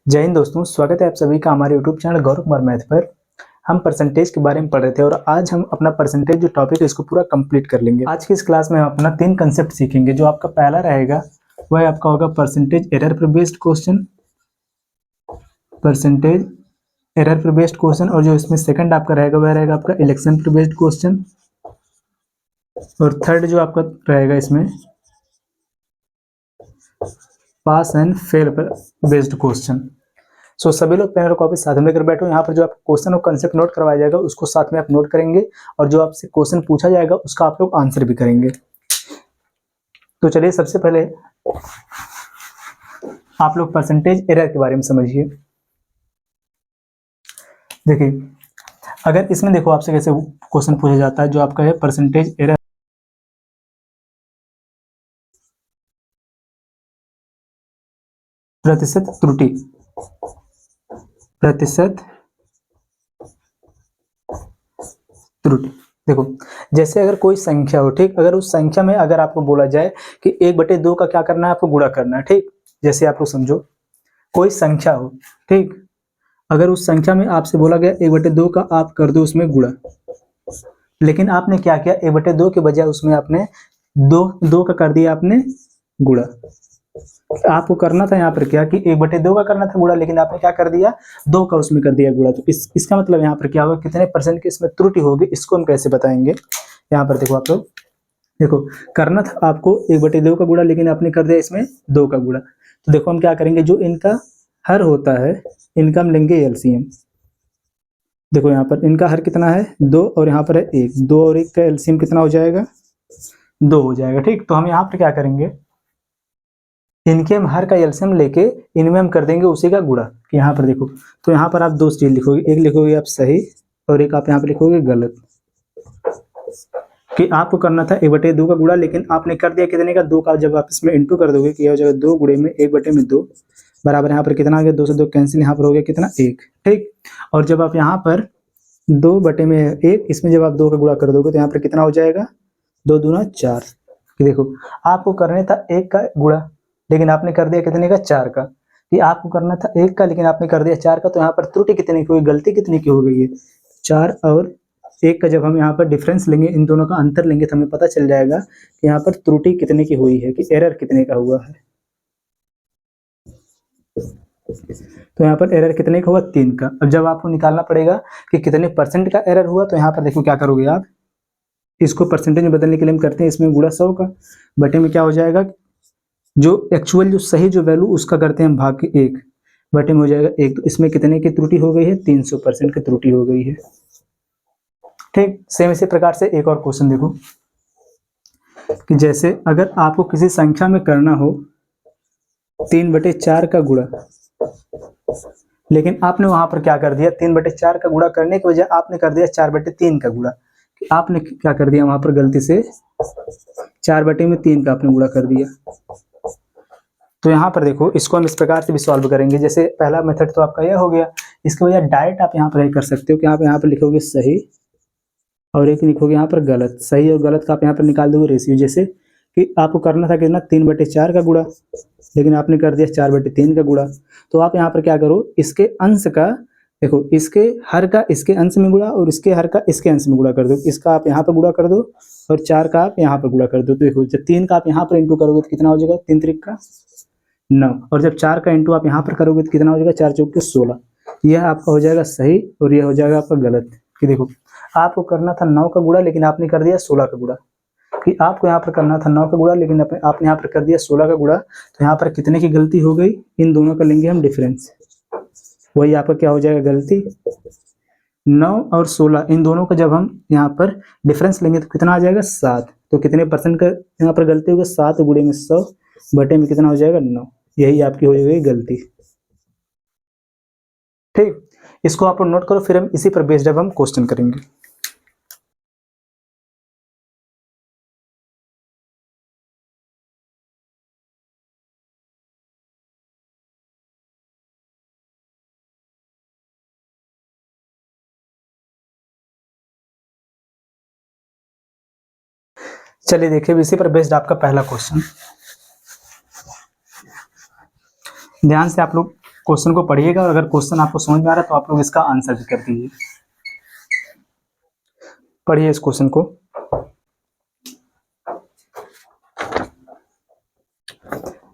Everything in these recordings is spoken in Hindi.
जय हिंद दोस्तों, स्वागत है आप सभी का हमारे YouTube channel Gaurav Kumar math पर। हम परसेंटेज के बारे में पढ़ रहे थे और आज हम अपना परसेंटेज जो टॉपिक है इसको पूरा कंप्लीट कर लेंगे। आज की इस क्लास में हम अपना 3 कंसेप्ट सीखेंगे। जो आपका पहला रहेगा वह आपका होगा परसेंटेज एरर पर बेस्ड क्वेश्चन, परसेंटेज एरर पर बेस्ड क्वेश्चन। और जो इसमें सेकंड आपका रहेगा वह रहेगा आपका इलेक्शन पर बेस्ड क्वेश्चन। और थर्ड जो आपका रहेगा इसमें पास एंड फेल पर बेस्ड क्वेश्चन। सो सभी लोग पेन और कॉपी साथ में लेकर बैठो। यहाँ पर जो आप क्वेश्चन और कंसेप्ट नोट करवाया जाएगा उसको साथ में आप नोट करेंगे और जो आपसे क्वेश्चन पूछा जाएगा उसका आप लोग आंसर भी करेंगे। तो चलिए सबसे पहले आप लोग परसेंटेज एरर के बारे में समझिए। देखिए, अगर इसमें देखो आपसे कैसे क्वेश्चन पूछा जाता है, जो आपका है परसेंटेज एरर, प्रतिशत त्रुटि, प्रतिशत त्रुटि। देखो, जैसे अगर कोई संख्या हो, ठीक, अगर उस संख्या में अगर आपको बोला जाए कि 1/2 का क्या करना है, आपको गुणा करना है, ठीक। जैसे आप लोग समझो कोई संख्या हो, ठीक, अगर उस संख्या में आपसे बोला गया 1/2 का आप कर दो उसमें गुणा, लेकिन आपने क्या किया, 1/2 के बजाय उसमें आपने दो का कर दिया आपने गुणा। आपको करना था यहाँ पर क्या कि 1/2 का करना था गुणा, लेकिन आपने क्या कर दिया, 2 का उसमें कर दिया गुणा। तो इसका मतलब यहाँ पर क्या होगा, कितने परसेंट की इसमें त्रुटि होगी, इसको हम कैसे बताएंगे। यहाँ पर देखो आप लोग, देखो करना था आपको 1/2 का गुणा, लेकिन आपने कर दिया इसमें 2 का गुणा। तो देखो हम क्या करेंगे, जो इनका हर होता है इनका हम लेंगे एलसीएम। देखो यहाँ पर इनका हर कितना है 2 और यहाँ पर है 1, 2 और 1 का एलसीएम कितना हो जाएगा, 2 हो जाएगा, ठीक। तो हम यहाँ पर क्या करेंगे, इनके हम हर का एलसीएम लेके इनमें हम कर देंगे उसी का गुणा। यहाँ पर देखो, तो यहाँ पर आप दो चीज लिखोगे, एक लिखोगे आप सही और एक आप यहाँ पर लिखोगे गलत। कि आपको करना था 1/2 का गुणा, लेकिन आपने कर दिया कितने का, 2 का। जब आप इसमें इंटू कर दोगे कि हो जाएगा 2 गुणे में 1/2 बराबर, यहाँ पर कितना आ गया, 2 से 2 कैंसिल, यहाँ पर हो गया कितना 1, ठीक। और जब आप यहाँ पर 2/1, इसमें जब आप 2 का गुणा कर दोगे तो यहाँ पर कितना हो जाएगा, 2 दूना 4। देखो आपको करने था 1 का गुणा, लेकिन आपने कर दिया कितने का, 4 का। कि आपको करना था 1 का, लेकिन आपने कर दिया 4 का। तो यहाँ पर त्रुटि कितने की हुई, गलती कितने की हो गई है, 4 और 1 का जब हम यहाँ पर डिफरेंस लेंगे, इन दोनों का अंतर लेंगे, तो हमें पता चल जाएगा कि यहाँ पर त्रुटि कितने की हुई है, कि एरर कितने का हुआ है। तो यहाँ पर एरर कितने का हुआ, 3 का। अब जब आपको निकालना पड़ेगा कि कितने परसेंट का एरर हुआ, तो यहाँ पर देखो क्या करोगे आप, इसको परसेंटेज में बदलने के लिए हम करते हैं इसमें गुणा 100 का, बटे में क्या हो जाएगा, जो एक्चुअल जो सही जो वैल्यू उसका करते हैं हम भाग के 1, बटे में हो जाएगा 1। तो इसमें कितने की त्रुटि हो गई है, 300% की त्रुटि हो गई है, ठीक। सेम इसी प्रकार से एक और क्वेश्चन देखो, कि जैसे अगर आपको किसी संख्या में करना हो 3/4 का गुणा, लेकिन आपने वहां पर क्या कर दिया, 3/4 का गुणा करने के बजाय आपने कर दिया 4/3 का गुणा। आपने क्या कर दिया वहां पर, गलती से 4/3 का आपने गुणा कर दिया। तो यहाँ पर देखो, इसको हम इस प्रकार से भी सॉल्व करेंगे। जैसे पहला मेथड तो आपका यह हो गया, इसके बजाय डायरेक्ट आप यहाँ पर कर सकते हो कि आप यहाँ पर लिखोगे सही और एक लिखोगे यहाँ पर गलत। सही और गलत का आप यहाँ पर निकाल दोगे रेशियो। जैसे कि आपको करना था कितना, 3/4 का गुणा, लेकिन आपने कर दिया 4/3 का गुणा। तो आप यहाँ पर क्या करो, इसके अंश का, देखो इसके हर का इसके अंश में गुणा और इसके हर का इसके अंश में गुणा कर दो। इसका आप यहाँ पर गुणा कर दो और 4 का आप यहाँ पर गुणा कर दो। तो देखो जब 3 का आप यहाँ पर इंटू करोगे तो कितना हो जाएगा, 3 त्रिक का 9, और जब 4 का इंटू आप यहाँ पर करोगे तो कितना हो जाएगा, 4 चौक के 16। यह आपका हो जाएगा सही और यह हो जाएगा आपका गलत। कि देखो आपको करना था 9 का गुणा, लेकिन आपने कर दिया 16 का गुणा। कि आपको यहाँ पर करना था 9 का गुणा, लेकिन आपने यहाँ पर कर दिया 16 का गुणा। तो यहाँ पर कितने की गलती हो गई, इन दोनों का लेंगे हम डिफरेंस, वही आपका क्या हो जाएगा गलती, 9 और 16 इन दोनों का जब हम यहाँ पर डिफरेंस लेंगे तो कितना आ जाएगा, 7। तो कितने परसेंट का यहाँ पर गलती होगा, 7 गुणे में 100 बटे में कितना हो जाएगा, 9। यही आपकी हो जाएगी गलती, ठीक। इसको आप लोग नोट करो, फिर हम इसी पर बेस्ड अब हम क्वेश्चन करेंगे। चलिए देखिए, इसी पर बेस्ड आपका पहला क्वेश्चन, ध्यान से आप लोग क्वेश्चन को पढ़िएगा और अगर क्वेश्चन आपको समझ में आ रहा है तो आप लोग इसका आंसर भी कर दीजिए। पढ़िए इस क्वेश्चन को।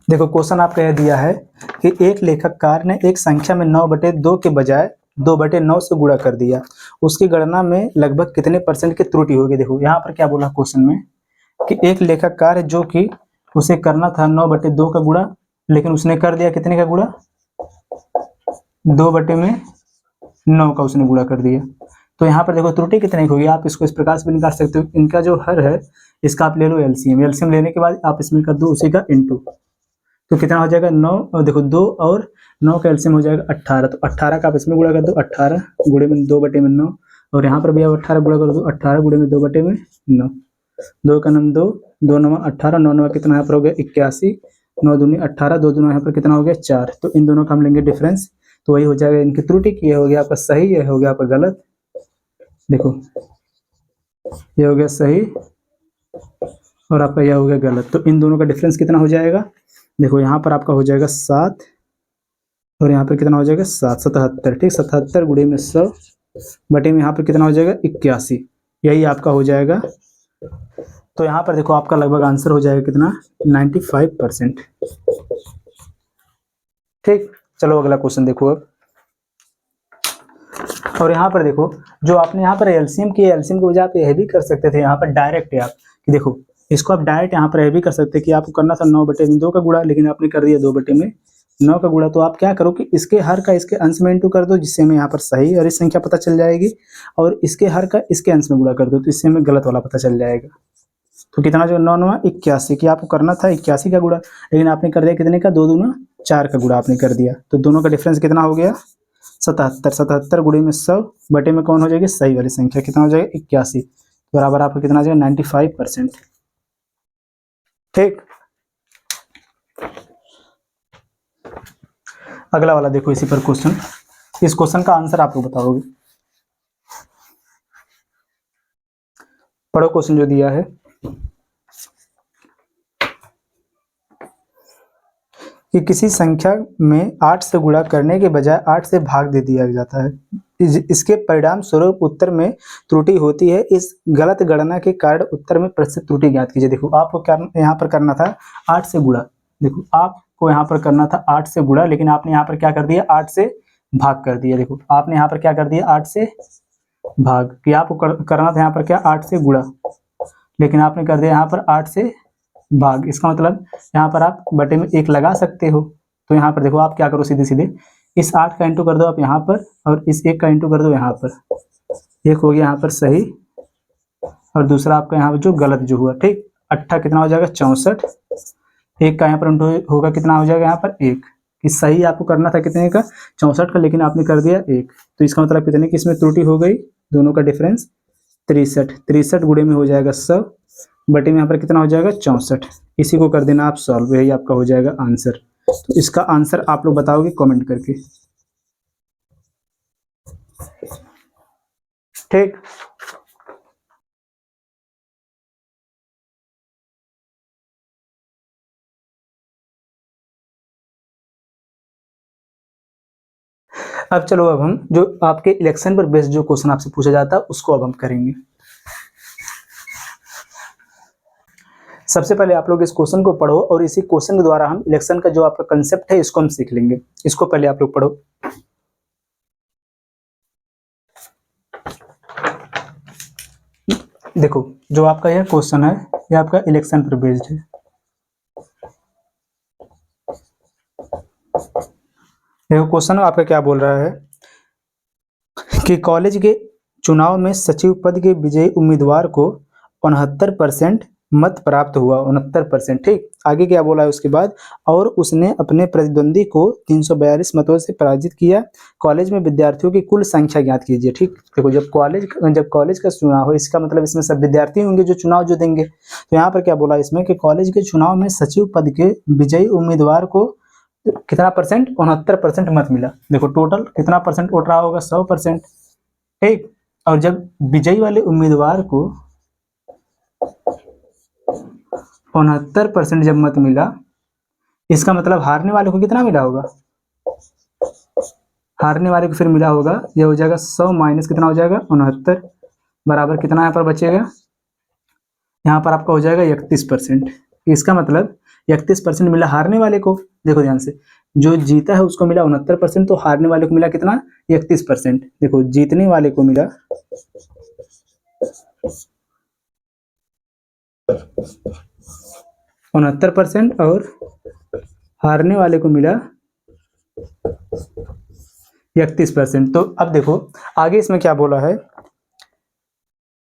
देखो क्वेश्चन आपका यह दिया है कि एक लेखककार ने एक संख्या में 9/2 के बजाय 2/9 से गुणा कर दिया, उसकी गणना में लगभग कितने % की त्रुटि होगी। देखो यहाँ पर क्या बोला क्वेश्चन में कि एक लेखककार है जो कि उसे करना था 9/2 का गुणा, लेकिन उसने कर दिया कितने का गुणा, 2/9 का उसने गुणा कर दिया। तो यहाँ पर देखो त्रुटि कितने की होगी, आप इसको इस प्रकार से भी निकाल सकते हो। इनका जो हर है इसका आप ले लो एलसीएम, एलसीएम लेने के बाद आप इसमें कर दो उसी का इनटू, तो कितना हो जाएगा 9, और देखो 2 और 9 का एलसीएम हो जाएगा 18, तो 18 का आप इसमें गुणा कर दो, 18 गुणे में 2/9, और यहाँ पर भी आप 18 गुणा कर दो, 18 गुणे में 2/9, 2 का 9 2, 2 9 18, 9 9 कितना यहाँ पर हो गया 81, 9 दूनी 18, 2 दूना यहाँ पर कितना हो गया 4, तो इन दोनों का हम लेंगे डिफरेंस, तो वही हो जाएगा इनकी त्रुटि की, ये हो गया आपका सही, ये हो गया आपका गलत। देखो ये हो गया सही और आपका यह हो गया गलत, तो इन दोनों का डिफरेंस कितना हो जाएगा, देखो यहाँ पर आपका हो जाएगा 7 और यहाँ पर कितना हो जाएगा 7, 77, ठीक, 77 गुणे में 100 बटे में यहाँ पर कितना हो जाएगा 81, यही आपका हो जाएगा। तो यहाँ पर देखो आपका लगभग आंसर हो जाएगा कितना 95%। ठीक, चलो अगला क्वेश्चन देखो अब। और यहाँ पर देखो जो आपने यहाँ पर एलसीएम की, एलसीएम की वजह आप यह भी कर सकते थे यहाँ पर डायरेक्ट है आप कि देखो इसको आप डायरेक्ट यहाँ पर यह भी कर सकते कि आपको करना था 9/2 का गुणा, लेकिन आपने कर दिया 2/9 का गुणा, तो आप क्या करो कि इसके हर का इसके अंश में इंटू कर दो, जिससे हमें यहाँ पर सही और इस संख्या पता चल जाएगी, और इसके हर का इसके अंश में गुणा कर दो, तो इससे हमें गलत वाला पता चल जाएगा। तो कितना जो 9 9 81 की आपको करना था 81 का गुणा, लेकिन आपने कर दिया कितने का 2 दूना 4 का गुणा आपने कर दिया, तो दोनों का डिफरेंस कितना हो गया 77, 77 गुणे में 100 बटे में कौन हो जाएगी सही वाली संख्या, कितना हो जाएगा 81, बराबर आपका कितना आ जाएगा 95%। ठीक, अगला वाला देखो इसी पर क्वेश्चन, इस क्वेश्चन का आंसर आप लोग बताओगे। पढ़ो क्वेश्चन जो दिया है कि किसी संख्या में 8 से गुणा करने के बजाय 8 से भाग दे दिया जाता है, इसके परिणाम स्वरूप उत्तर में त्रुटि होती है, इस गलत गणना के कारण उत्तर में प्रतिशत त्रुटि ज्ञात कीजिए। देखो आपको क्या यहाँ पर करना था 8 से गुणा, देखो आपको यहाँ पर करना था 8 से गुणा, लेकिन आपने यहाँ पर क्या कर दिया 8 से भाग कर दिया। देखो आपने यहाँ पर क्या कर दिया 8 से भाग, कि आपको करना था यहाँ पर क्या 8 से गुणा, लेकिन आपने कर दिया यहाँ पर 8 से भाग, इसका मतलब यहाँ पर आप बटे में 1 लगा सकते हो। तो यहाँ पर देखो आप क्या करो सीधे सीधे इस 8 का इंटू कर दो आप यहाँ पर, और इस 1 का इंटू कर दो यहाँ पर, एक हो गया यहाँ पर सही और दूसरा आपका यहाँ पर जो गलत जो हुआ, ठीक, 8 कितना हो जाएगा 64, 1 का यहाँ पर इंटू होगा कितना हो जाएगा यहाँ पर 1, कि सही आपको करना था कितने का 64 का, लेकिन आपने कर दिया 1, तो इसका मतलब कितने की इसमें त्रुटि हो गई, दोनों का डिफरेंस 63, 63 गुणे में हो जाएगा 100 बटे में यहाँ पर कितना हो जाएगा 64, इसी को कर देना आप सॉल्व, यही आपका हो जाएगा आंसर। तो इसका आंसर आप लोग बताओगे कमेंट करके। ठीक, अब चलो अब हम जो आपके इलेक्शन पर बेस्ड जो क्वेश्चन आपसे पूछा जाता है उसको अब हम करेंगे। सबसे पहले आप लोग इस क्वेश्चन को पढ़ो और इसी क्वेश्चन के द्वारा हम इलेक्शन का जो आपका कंसेप्ट है इसको हम सीख लेंगे। इसको पहले आप लोग पढ़ो। देखो जो आपका यह क्वेश्चन है ये आपका इलेक्शन पर बेस्ड है। देखो क्वेश्चन आपका क्या बोल रहा है कि कॉलेज के चुनाव में सचिव पद के विजयी उम्मीदवार को 69% मत प्राप्त हुआ, 69%। ठीक, आगे क्या बोला है उसके बाद, और उसने अपने प्रतिद्वंदी को 342 मतों से पराजित किया। कॉलेज में विद्यार्थियों की कुल संख्या ज्ञात कीजिए। ठीक, देखो जब कॉलेज का चुनाव हो इसका मतलब इसमें सब विद्यार्थी होंगे जो चुनाव जो देंगे। तो यहाँ पर क्या बोला इसमें कि कॉलेज के चुनाव में सचिव पद के विजयी उम्मीदवार को कितना परसेंट, 69% मत मिला। देखो टोटल कितना परसेंट वोट रहा होगा, 100%। ठीक, और जब विजयी वाले उम्मीदवार को 69% जब मत मिला, इसका मतलब हारने वाले को कितना मिला होगा, हारने वाले को फिर मिला होगा, ये हो जाएगा 100 माइनस कितना हो जाएगा 69 बराबर कितना यहाँ पर बचेगा, यहाँ पर आपका हो जाएगा 31%। इसका मतलब 31% मिला हारने वाले को। देखो ध्यान से, जो जीता है उसको मिला 69%, तो हारने वाले को मिला कितना 31%। देखो जीतने वाले को मिला 69% और हारने वाले को मिला 31%। तो अब देखो आगे इसमें क्या बोला है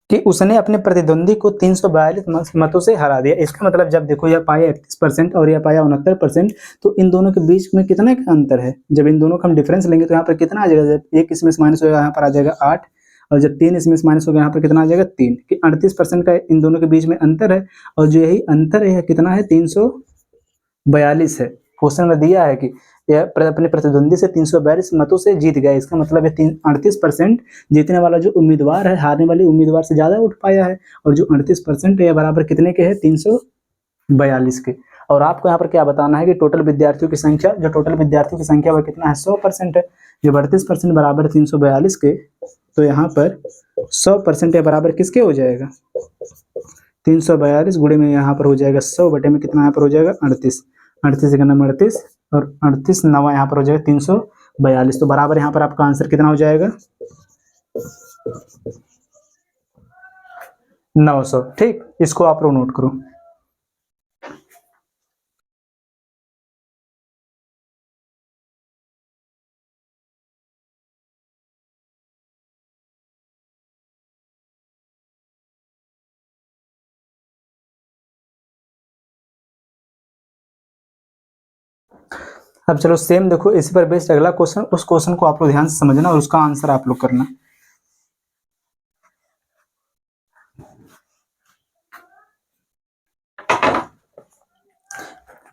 कि उसने अपने प्रतिद्वंदी को 342 मतों से हरा दिया। इसका मतलब जब देखो यह पाया 31% और यह पाया 69%, तो इन दोनों के बीच में कितना का अंतर है। जब इन दोनों का हम डिफरेंस लेंगे तो यहाँ पर कितना आ जाएगा, जब एक इसमें से माइनस होगा यहाँ पर आ जाएगा 8, और जब 3 इसमें से माइनस होगा यहाँ पर कितना आ जाएगा 3, कि 38% का इन दोनों के बीच में अंतर है। और जो यही अंतर है कितना है 342 है। क्वेश्चन में दिया है कि यह अपने प्रतिद्वंदी से 342 मतों से जीत गया। इसका मतलब है 38% जीतने वाला जो उम्मीदवार है हारने वाले उम्मीदवार से ज्यादा वोट पाया है, और जो 38% है बराबर कितने के है 342 के। और आपको यहाँ पर क्या बताना है कि टोटल विद्यार्थियों की संख्या, जो टोटल विद्यार्थियों की संख्या वह कितना है 100% है। जो 38% बराबर 342 के, तो यहाँ पर 100% बराबर किसके हो जाएगा 342 गुणे में यहाँ पर हो जाएगा 100 बटे में कितना यहाँ पर हो जाएगा 38, 38 एक नंबर 38 और 38 नवा यहाँ पर हो जाएगा 342। तो बराबर यहाँ पर आपका आंसर कितना हो जाएगा 900। ठीक, इसको आप लोग नोट करो। अब चलो सेम देखो इसी पर बेस्ड अगला क्वेश्चन, उस क्वेश्चन को आप लोग ध्यान से समझना और उसका आंसर आप लोग करना।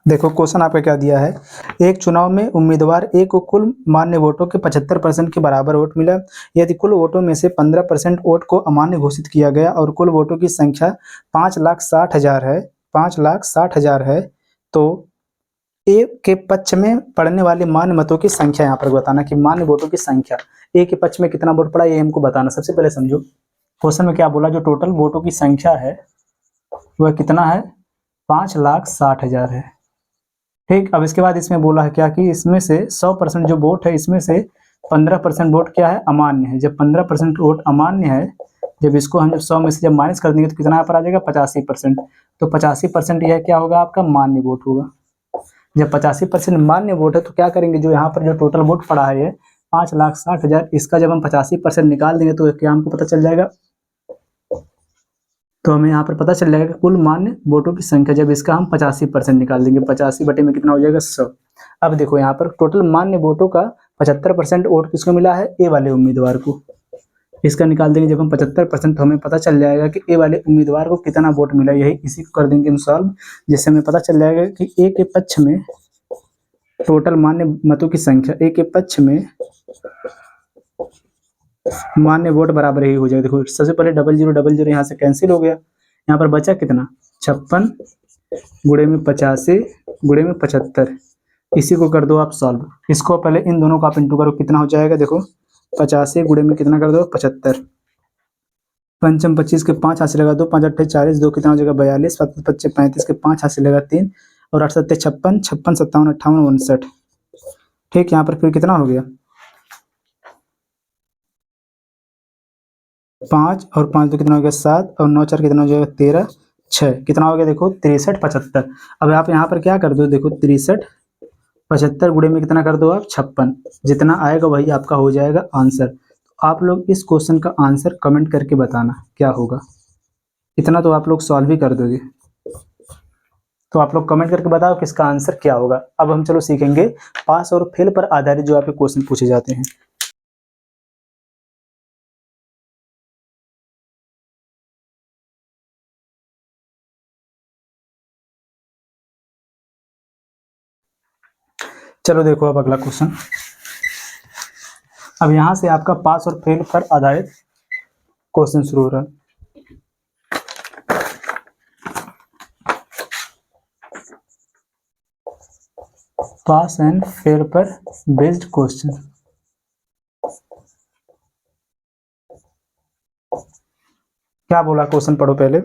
देखो क्वेश्चन आपका क्या दिया है, एक चुनाव में उम्मीदवार ए को कुल मान्य वोटों के 75% के बराबर वोट मिला। यदि कुल वोटों में से 15% वोट को अमान्य घोषित किया गया और कुल वोटों की संख्या 5,60,000 है, 5,60,000 है, तो ए के पक्ष में पड़ने वाले मान्य मतों की संख्या यहाँ पर बताना कि मान्य वोटों की संख्या ए के पक्ष में कितना वोट पड़ा ये हमको बताना। सबसे पहले समझो क्वेश्चन में क्या बोला, जो टोटल वोटों की संख्या है वह कितना है 5,60,000 है। ठीक, अब इसके बाद इसमें बोला है क्या कि इसमें से 100% जो वोट है इसमें से 15% वोट क्या है अमान्य है। जब 15% वोट अमान्य है, जब इसको हम जब 100 में से जब माइनस कर देंगे तो कितना यहाँ पर आ जाएगा 85%। तो 85% यह क्या होगा आपका मान्य वोट होगा। जब 85% मान्य वोट है तो क्या करेंगे, जो यहाँ पर जो टोटल वोट पड़ा है ये 5,60,000, इसका जब हम 85% निकाल देंगे तो क्या हमको पता चल जाएगा, तो हमें यहाँ पर पता चल जाएगा कुल मान्य वोटों की संख्या। जब इसका हम 85% निकाल देंगे, 85 बटे में कितना हो जाएगा 100। अब देखो यहाँ पर टोटल मान्य वोटों का 75% वोट किसको मिला है ए वाले उम्मीदवार को। इसका निकाल देंगे जब हम 75% तो हमें पता चल जाएगा कि ए वाले उम्मीदवार को कितना वोट मिला। यही इसी को कर देंगे हम सॉल्व, जिससे हमें पता चल जाएगा कि ए के पक्ष में टोटल मान्य मतों की संख्या, ए के पक्ष में मान्य वोट बराबर ही हो जाएगा। देखो सबसे पहले 0000 यहाँ से कैंसिल हो गया, यहाँ पर बचा कितना 56 गुणे में 85 गुणे में 75। इसी को कर दो आप सॉल्व। इसको पहले इन दोनों को आप इंटू करो, कितना हो जाएगा देखो 85 गुणे में कितना कर दो 75, पंचम 25 के 5 हाथ से लगा दो, 5 8 40, 2 कितना हो जाएगा 42, 7 5 35 के 5 हाथ से लगा 3 और 8 7 56, 56 57 58 59। ठीक, यहाँ पर फिर कितना हो गया 5 और 5 तो कितना हो गया 7 और 9 4 कितना हो जाएगा 13 6 कितना हो गया देखो 63 75। अब आप यहाँ पर क्या कर दो देखो 63 75 गुणे में कितना कर दो आप 56, जितना आएगा वही आपका हो जाएगा आंसर। आप लोग इस क्वेश्चन का आंसर कमेंट करके बताना क्या होगा। इतना तो आप लोग सॉल्व ही कर दोगे, तो आप लोग कमेंट करके बताओ किसका आंसर क्या होगा। अब हम चलो सीखेंगे पास और फेल पर आधारित जो आपके क्वेश्चन पूछे जाते हैं। चलो देखो अब अगला क्वेश्चन। अब यहां से आपका पास और फेल पर आधारित क्वेश्चन शुरू हो रहा है। पास एंड फेल पर बेस्ड क्वेश्चन। क्या बोला क्वेश्चन पढ़ो पहले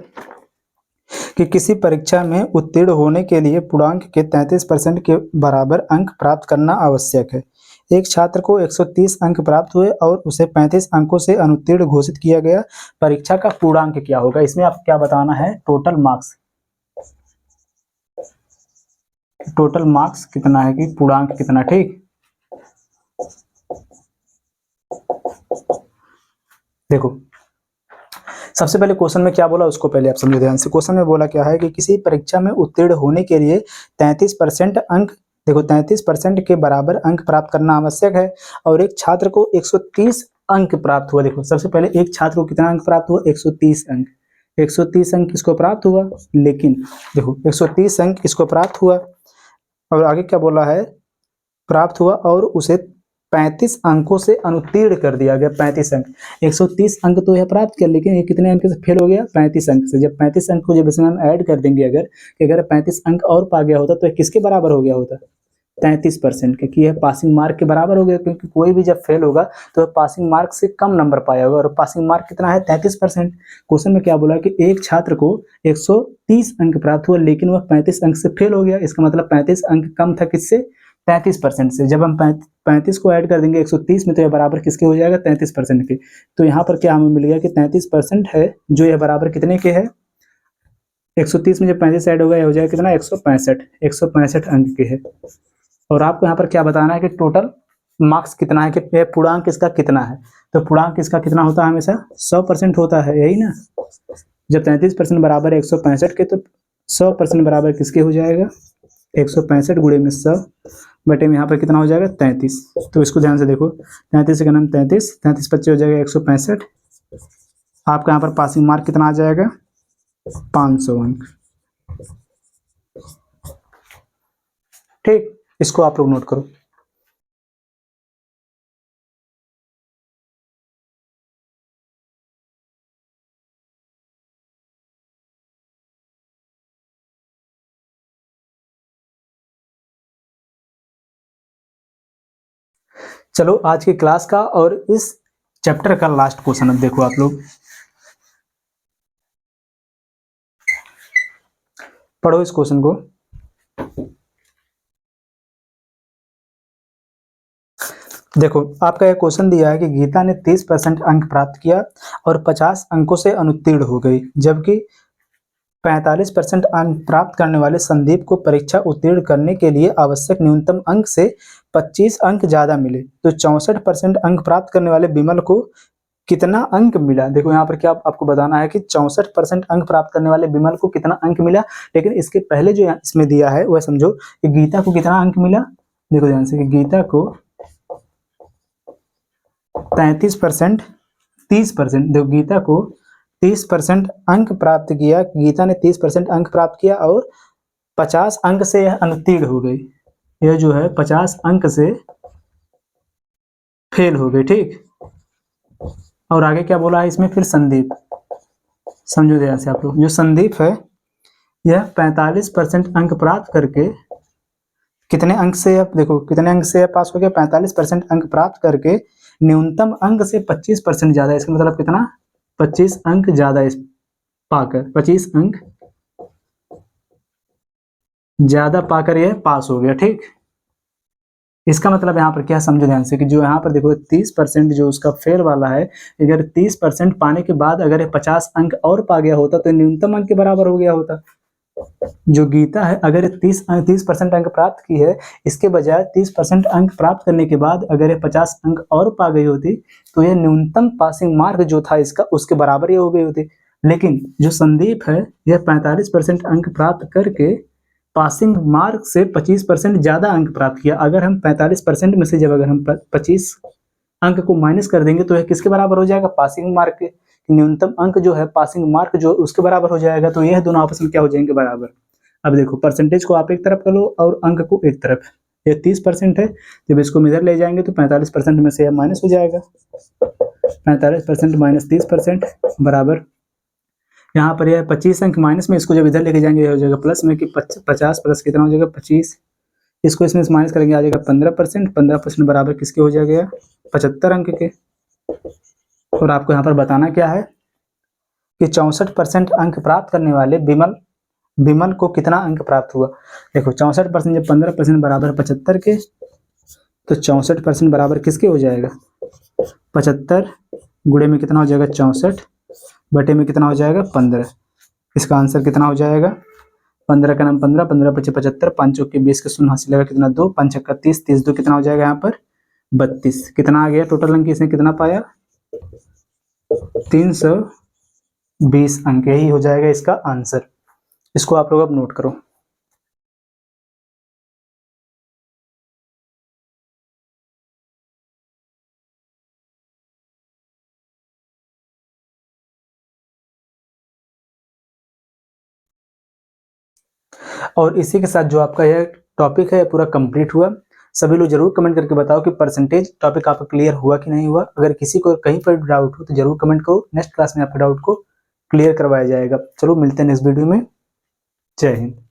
कि किसी परीक्षा में उत्तीर्ण होने के लिए पूर्णांक के 33% के बराबर अंक प्राप्त करना आवश्यक है। एक छात्र को 130 अंक प्राप्त हुए और उसे 35 अंकों से अनुत्तीर्ण घोषित किया गया। परीक्षा का पूर्णांक क्या होगा? इसमें आपको क्या बताना है? Total marks. टोटल मार्क्स कितना है कि पूर्णांक कितना। ठीक, देखो सबसे पहले क्वेश्चन में क्या बोला उसको पहले आप समझो ध्यान से। क्वेश्चन में बोला क्या है कि किसी परीक्षा में उत्तीर्ण होने के लिए 33% अंक, देखो 33% के बराबर अंक प्राप्त करना आवश्यक है और एक छात्र को 130 अंक प्राप्त हुआ। देखो सबसे पहले एक छात्र को कितना अंक प्राप्त हुआ? 130 अंक। 130 अंक किसको प्राप्त हुआ? लेकिन देखो 130 अंक किसको प्राप्त हुआ और आगे क्या बोला है? प्राप्त हुआ और उसे 35 अंकों से अनुत्तीर्ण कर दिया गया। 35 अंक, 130 अंक तो यह प्राप्त किया लेकिन ये कितने अंक से फेल हो गया? 35 अंक से। जब 35 अंक को जब इसमें हम ऐड कर देंगे, अगर 35 अंक और पा गया होता तो किसके बराबर हो गया होता? 33% के, कि यह पासिंग मार्क के बराबर हो गया, क्योंकि कोई भी जब फेल होगा तो पासिंग मार्क से कम नंबर पाया होगा और पासिंग मार्क कितना है? 33%। क्वेश्चन में क्या बोला कि एक छात्र को 130 अंक प्राप्त हुआ लेकिन वह 35 अंक से फेल हो गया। इसका मतलब 35 अंक कम था किससे? 33% से। जब हम 35 को ऐड कर देंगे 130 में तो यह बराबर किसके हो जाएगा? 33% के। तो यहाँ पर क्या हमें मिल गया कि 33% है जो यह बराबर कितने के है? 130 में जब 35 ऐड होगा यह हो जाएगा कितना? 165 अंक के है। और आपको यहाँ पर क्या बताना है कि टोटल मार्क्स कितना है, कि पूर्णांक इसका कितना है। तो पूर्णांक इसका कितना होता है? हमेशा 100% होता है, यही ना। जब 33% बराबर है 165 के तो 100% बराबर किसके हो जाएगा? 165 गुणे में 100 बटे में यहाँ पर कितना हो जाएगा? 33। तो इसको ध्यान से देखो, 33 का नाम 33, 33 25 हो जाएगा 165। आपका यहाँ पर पासिंग मार्क कितना आ जाएगा? 500 अंक। ठीक, इसको आप लोग नोट करो। चलो आज की क्लास का और इस चैप्टर का लास्ट क्वेश्चन अब देखो आप लोग, पढ़ो इस क्वेश्चन को। देखो आपका यह क्वेश्चन दिया है कि गीता ने 30% अंक प्राप्त किया और 50 अंकों से अनुत्तीर्ण हो गई, जबकि 45% अंक प्राप्त करने वाले संदीप को परीक्षा उत्तीर्ण करने के लिए आवश्यक न्यूनतम अंक से 25 अंक ज्यादा मिले। तो 64% अंक प्राप्त करने वाले विमल को कितना अंक मिला? देखो यहाँ पर क्या आपको बताना है कि 64% अंक प्राप्त करने वाले विमल को कितना अंक मिला। लेकिन इसके पहले जो इसमें दिया है वह समझो कि गीता को कितना अंक मिला। देखो ध्यान से कि गीता को 33%, 30%, देखो गीता को 30% अंक प्राप्त किया, गीता ने 30% अंक प्राप्त किया और 50 अंक से यह अनुत्तीर्ण हो गई। यह जो है 50 अंक से फेल हो गई। ठीक, और आगे क्या बोला है इसमें? फिर संदीप, समझो ध्यान से आप लोग, जो संदीप है यह 45% अंक प्राप्त करके कितने अंक से, अब देखो कितने अंक से पास हो गया? 45% अंक प्राप्त करके न्यूनतम अंक से 25% ज्यादा। इसका मतलब कितना? 25 अंक ज्यादा पाकर, 25 अंक ज्यादा पाकर यह पास हो गया। ठीक, इसका मतलब यहाँ पर क्या, समझो ध्यान से कि जो यहाँ पर देखो 30% जो उसका फेल वाला है, अगर 30% पाने के बाद अगर 50 अंक और पा गया होता तो न्यूनतम अंक के बराबर हो गया होता। जो गीता है अगर 30% अंक प्राप्त की है, इसके बजाय 30% अंक प्राप्त करने के बाद अगर ये 50 अंक और पा गई होती तो यह न्यूनतम पासिंग मार्क जो था इसका उसके बराबर ही हो गई होती। लेकिन जो संदीप है यह 45% अंक प्राप्त करके पासिंग मार्क से 25% ज्यादा अंक प्राप्त किया। अगर हम 45% में से जब अगर हम 25 अंक को माइनस कर देंगे तो यह किसके बराबर हो जाएगा? पासिंग मार्क के। न्यूनतम अंक जो है पासिंग मार्क जो उसके बराबर हो जाएगा। तो यह दोनों आपस में क्या हो जाएंगे? बराबर। अब देखो परसेंटेज को आप एक तरफ कर लो और अंक को एक तरफ। ये 30% है, जब इसको इधर ले जाएंगे तो 45% में से यह माइनस हो जाएगा। 45% माइनस 30% बराबर, यहाँ पर यह 25 अंक माइनस में, इसको जब इधर लेके जाएंगे हो जाएगा प्लस में कि 50 प्लस कितना हो जाएगा? 25। इसको इसमें से माइनस करेंगे, आ जाएगा 15%। 15% बराबर किसके हो जाएगा? 75 अंक के। और आपको यहाँ पर बताना क्या है कि 64% अंक प्राप्त करने वाले विमल को कितना अंक प्राप्त हुआ। देखो 64% जब 15% बराबर 75 के, तो 64% बराबर किसके हो जाएगा? 75 गुणे में कितना हो जाएगा? 64 बटे में कितना हो जाएगा? 15। इसका आंसर कितना हो जाएगा? 15 का नाम 15, 15 पचे 75, 5 चौके 20 के शून्य हासिल लगा कितना? 2, 5 छक्का 30, 30 2 कितना हो जाएगा यहाँ पर? 32। कितना आ गया टोटल अंक? इसने कितना पाया? 320 अंक। यही हो जाएगा इसका आंसर। इसको आप लोग अब नोट करो। और इसी के साथ जो आपका यह टॉपिक है पूरा कंप्लीट हुआ। सभी लोग जरूर कमेंट करके बताओ कि परसेंटेज टॉपिक आपका क्लियर हुआ कि नहीं हुआ। अगर किसी को कहीं पर डाउट हो तो जरूर कमेंट करो, नेक्स्ट क्लास में आपके डाउट को क्लियर करवाया जाएगा। चलो मिलते हैं नेक्स्ट वीडियो में। जय हिंद।